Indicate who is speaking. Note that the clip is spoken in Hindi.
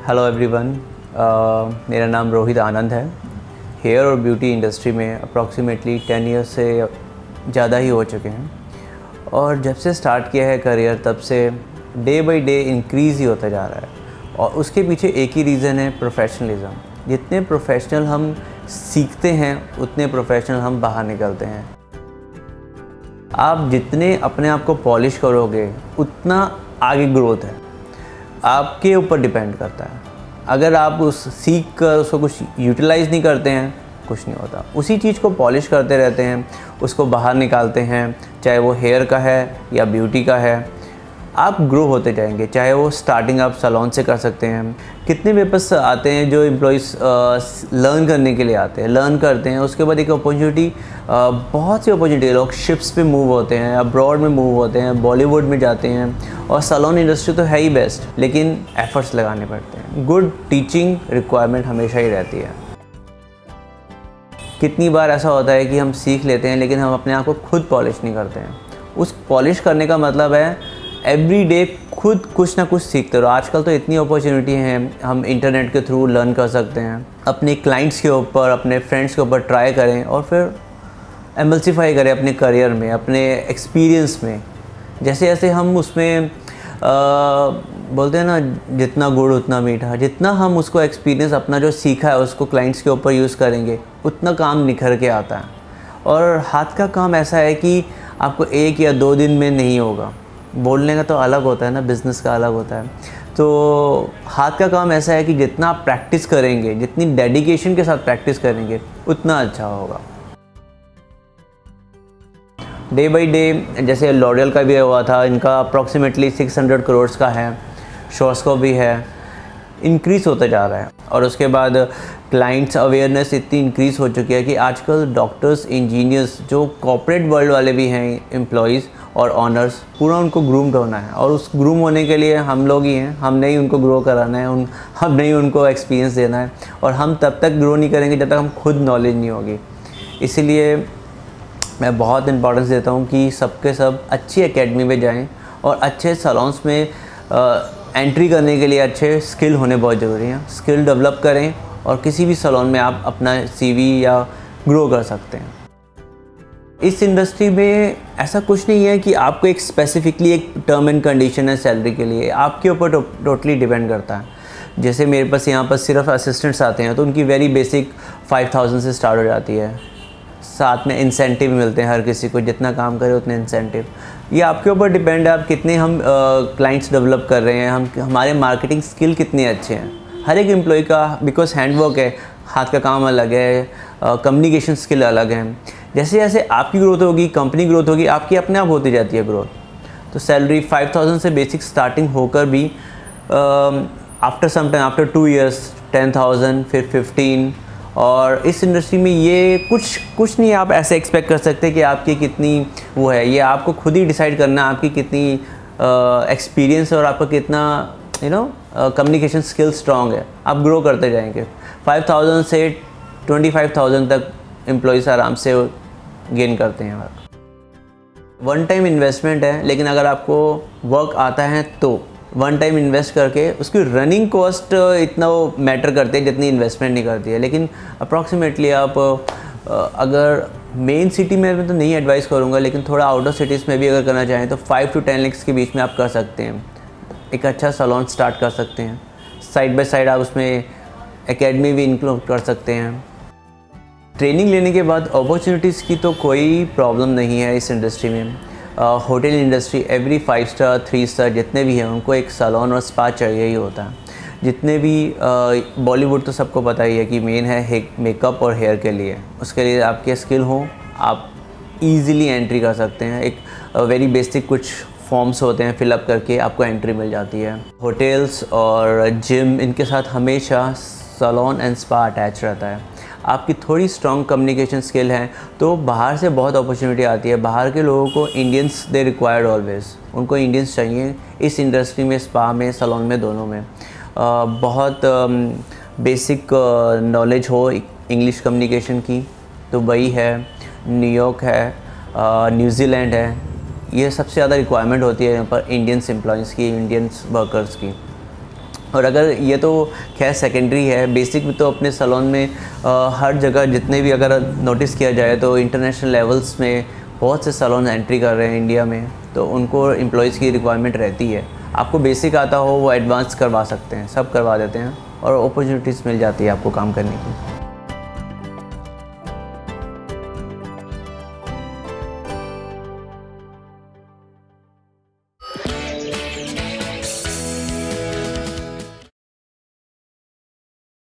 Speaker 1: हेलो एवरीवन, मेरा नाम रोहित आनंद है। हेयर और ब्यूटी इंडस्ट्री में अप्रॉक्सीमेटली 10 ईयर्स से ज़्यादा ही हो चुके हैं और जब से स्टार्ट किया है करियर तब से डे बाय डे इंक्रीज़ ही होता जा रहा है और उसके पीछे एक ही रीज़न है, प्रोफेशनलिज्म। जितने प्रोफेशनल हम सीखते हैं उतने प्रोफेशनल हम बाहर निकलते हैं। आप जितने अपने आप को पॉलिश करोगे उतना आगे ग्रोथ है, आपके ऊपर डिपेंड करता है। अगर आप उस सीख कर उसको कुछ यूटिलाइज़ नहीं करते हैं, कुछ नहीं होता। उसी चीज़ को पॉलिश करते रहते हैं, उसको बाहर निकालते हैं, चाहे वो हेयर का है या ब्यूटी का है, आप ग्रो होते जाएंगे। चाहे वो स्टार्टिंग आप सैलून से कर सकते हैं। कितने पेपर्स आते हैं जो एम्प्लॉइज़ लर्न करने के लिए आते हैं, लर्न करते हैं, उसके बाद एक अपॉर्चुनिटी, बहुत सी अपॉर्चुनिटी, लोग शिप्स पे मूव होते हैं, अब्रॉड में मूव होते हैं, बॉलीवुड में जाते हैं। और सैलून इंडस्ट्री तो है ही बेस्ट, लेकिन एफर्ट्स लगाने पड़ते हैं। गुड टीचिंग रिक्वायरमेंट हमेशा ही रहती है। कितनी बार ऐसा होता है कि हम सीख लेते हैं लेकिन हम अपने आप को खुद पॉलिश नहीं करते हैं। उस पॉलिश करने का मतलब है एवरी डे खुद कुछ ना कुछ सीखते रहो। आजकल तो इतनी अपॉर्चुनिटी हैं, हम इंटरनेट के थ्रू लर्न कर सकते हैं। अपने क्लाइंट्स के ऊपर, अपने फ्रेंड्स के ऊपर ट्राई करें और फिर एमल्सीफाई करें अपने करियर में, अपने एक्सपीरियंस में। जैसे जैसे हम उसमें बोलते हैं ना, जितना गुड़ उतना मीठा। जितना हम उसको एक्सपीरियंस अपना जो सीखा है उसको क्लाइंट्स के ऊपर यूज़ करेंगे उतना काम निखर के आता है। और हाथ का काम ऐसा है कि आपको 1 या 2 दिन में नहीं होगा। बोलने का तो अलग होता है ना, बिज़नेस का अलग होता है। तो हाथ का काम ऐसा है कि जितना आप प्रैक्टिस करेंगे, जितनी डेडिकेशन के साथ प्रैक्टिस करेंगे उतना अच्छा होगा। डे बाय डे जैसे लॉरियल का भी हुआ था, इनका अप्रॉक्सीमेटली 600 करोड़ का है, शॉर्ट्स भी है, इंक्रीज़ होता जा रहा है। और उसके बाद क्लाइंट्स अवेयरनेस इतनी इंक्रीज़ हो चुकी है कि आजकल डॉक्टर्स, इंजीनियर्स, जो कॉर्पोरेट वर्ल्ड वाले भी हैं, एम्प्लॉयज़ और ऑनर्स, पूरा उनको ग्रूम करना है। और उस ग्रूम होने के लिए हम लोग ही हैं, हमने ही उनको ग्रो कराना है, हमने ही उनको एक्सपीरियंस देना है। और हम तब तक ग्रो नहीं करेंगे जब तक हम खुद नॉलेज नहीं होगी। इसीलिए मैं बहुत इंपॉर्टेंस देता हूँ कि सबके सब अच्छी एकेडमी में जाएं और अच्छे सैलून्स में एंट्री करने के लिए अच्छे स्किल होने बहुत ज़रूरी हैं। स्किल डेवलप करें और किसी भी सैलून में आप अपना CV या ग्रो कर सकते हैं। इस इंडस्ट्री में ऐसा कुछ नहीं है कि आपको एक स्पेसिफिकली एक टर्म एंड कंडीशन है सैलरी के लिए, आपके ऊपर टोटली डिपेंड करता है। जैसे मेरे पास यहाँ पर सिर्फ असिस्टेंट्स आते हैं तो उनकी वेरी बेसिक 5000 से स्टार्ट हो जाती है। साथ में इंसेंटिव मिलते हैं, हर किसी को जितना काम करे उतने इंसेंटिव। ये आपके ऊपर डिपेंड है, आप कितने हम क्लाइंट्स डेवलप कर रहे हैं, हमारे मार्केटिंग स्किल कितने अच्छे हैं। हर एक एम्प्लॉय का, बिकॉज हैंडवर्क है, हाथ का काम अलग है, कम्युनिकेशन स्किल अलग है। जैसे जैसे आपकी ग्रोथ होगी, कंपनी ग्रोथ होगी, आपकी अपने आप होती जाती है ग्रोथ। तो सैलरी 5000 से बेसिक स्टार्टिंग होकर भी after some time, after 2 years 10,000, फिर 15। और इस इंडस्ट्री में ये कुछ नहीं आप ऐसे एक्सपेक्ट कर सकते कि आपकी कितनी वो है। ये आपको खुद ही डिसाइड करना है आपकी कितनी एक्सपीरियंस है और आपका कितना कम्युनिकेशन स्किल स्ट्रॉन्ग है। आप ग्रो करते जाएंगे। 5000 से 25,000 तक एम्प्लॉयज़ आराम से गेन करते हैं वर्क। वन टाइम इन्वेस्टमेंट है, लेकिन अगर आपको वर्क आता है तो वन टाइम इन्वेस्ट करके उसकी रनिंग कॉस्ट इतना वो मैटर करती है जितनी इन्वेस्टमेंट नहीं करती है। लेकिन अप्रॉक्सीमेटली आप अगर मेन सिटी में तो नहीं एडवाइस करूँगा, लेकिन थोड़ा आउटर सिटीज़ में भी अगर करना चाहें तो 5 to 10 लाख के बीच में आप कर सकते हैं। एक अच्छा सैलून स्टार्ट कर सकते हैं। साइड बाय साइड आप उसमें एकेडमी भी इंक्लूड कर सकते हैं। ट्रेनिंग लेने के बाद अपॉर्चुनिटीज़ की तो कोई प्रॉब्लम नहीं है इस इंडस्ट्री में। Hotel industry, every 5 star 3 star जितने भी हैं उनको एक सैलून और स्पा चाहिए ही होता है। जितने भी बॉलीवुड तो सबको पता ही है कि मेन है मेकअप और हेयर के लिए। उसके लिए आपके स्किल हो, आप इजीली एंट्री कर सकते हैं। एक वेरी बेसिक कुछ फॉर्म्स होते हैं, फिलअप करके आपको एंट्री मिल जाती है। होटल्स और जिम, इनके साथ हमेशा सैलून एंड स्पा अटैच रहता है। आपकी थोड़ी स्ट्रॉन्ग कम्युनिकेशन स्किल है तो बाहर से बहुत अपॉर्चुनिटी आती है। बाहर के लोगों को इंडियंस दे रिक्वायर्ड ऑलवेज, उनको इंडियंस चाहिए इस इंडस्ट्री में, स्पा में, सैलून में, दोनों में। बहुत बेसिक नॉलेज हो इंग्लिश कम्युनिकेशन की। दुबई है, न्यूयॉर्क है, न्यूजीलैंड है, ये सबसे ज़्यादा रिक्वायरमेंट होती है यहाँ पर इंडियंस एम्प्लॉइज़ की, इंडियंस वर्कर्स की। और अगर ये तो खैर सेकेंडरी है, बेसिक में तो अपने सैलून में हर जगह जितने भी अगर नोटिस किया जाए तो इंटरनेशनल लेवल्स में बहुत से सैलून एंट्री कर रहे हैं इंडिया में, तो उनको एम्प्लॉयज़ की रिक्वायरमेंट रहती है। आपको बेसिक आता हो वो एडवांस करवा सकते हैं, सब करवा देते हैं और अपॉर्चुनिटीज़ मिल जाती है आपको काम करने की।